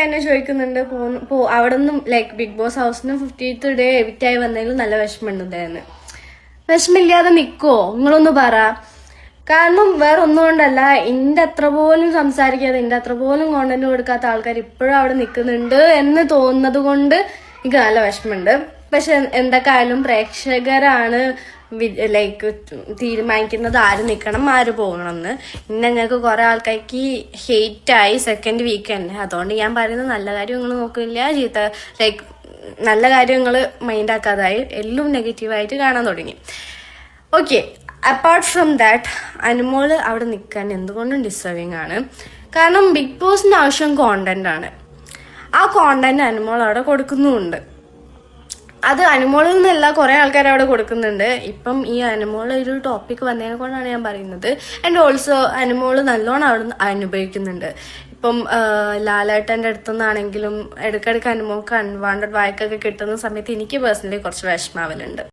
എന്നെ ചോദിക്കുന്നുണ്ട് അവിടെ നിന്നും ലൈക്ക് ബിഗ് ബോസ് ഹൗസിന് 50th ഡേ എവിക്റ്റ് ആയി വന്നതിലും നല്ല വിഷമമുണ്ടെന്ന്. വിഷമില്ലാതെ നിൽക്കുവോ നിങ്ങളൊന്ന് പറ. കാരണം വേറെ ഒന്നും കൊണ്ടല്ല, എന്റെ അത്ര പോലും സംസാരിക്കാതെ എന്റെ അത്ര പോലും കോണ്ടന്റ് കൊടുക്കാത്ത ആൾക്കാർ ഇപ്പോഴും അവിടെ നിൽക്കുന്നുണ്ട് എന്ന് തോന്നുന്നത് കൊണ്ട് എനിക്ക് നല്ല വിഷമമുണ്ട്. പക്ഷെ എന്തൊക്കെ ആയാലും പ്രേക്ഷകരാണ് ലൈക്ക് തീരുമാനിക്കുന്നത് ആര് നിൽക്കണം ആര് പോകണം എന്ന്. ഞങ്ങൾക്ക് കുറെ ആൾക്കാർക്ക് ഹെയ്റ്റായി സെക്കൻഡ് വീക്കെൻഡ്. അതുകൊണ്ട് ഞാൻ പറയുന്നത് നല്ല കാര്യം നിങ്ങൾ നോക്കില്ല, ചീത്ത ലൈക്ക് നല്ല കാര്യങ്ങൾ മൈൻഡാക്കാതായി എല്ലാം നെഗറ്റീവായിട്ട് കാണാൻ തുടങ്ങി. Okay, apart from that Anumol അവിടെ നിൽക്കാൻ എന്തുകൊണ്ടും ഡിസേർവിങ് ആണ്. കാരണം ബിഗ് ബോസിന്റെ ആവശ്യം കോണ്ടന്റ് ആണ്. ആ കോണ്ടന്റ് അനുമോൾ അവിടെ കൊടുക്കുന്നുമുണ്ട്. അത് അനുമോളിൽ നിന്നല്ല കുറെ ആൾക്കാർ അവിടെ കൊടുക്കുന്നുണ്ട്. ഇപ്പം ഈ അനുമോൾ ഒരു ടോപ്പിക് വന്നതിനെ കൊണ്ടാണ് ഞാൻ പറയുന്നത്. ആൻഡ് ഓൾസോ അനുമോള് നല്ലോണം അവിടെ അനുഭവിക്കുന്നുണ്ട്. ഇപ്പം ലാലേട്ടൻ്റെ അടുത്തുനിന്നാണെങ്കിലും ഇടയ്ക്കിടയ്ക്ക് അനുമോൾക്ക് അൺവാണ്ടഡ് വായ്ക്കൊക്കെ കിട്ടുന്ന സമയത്ത് എനിക്ക് പേഴ്സണലി കുറച്ച് വിഷമാവലുണ്ട്.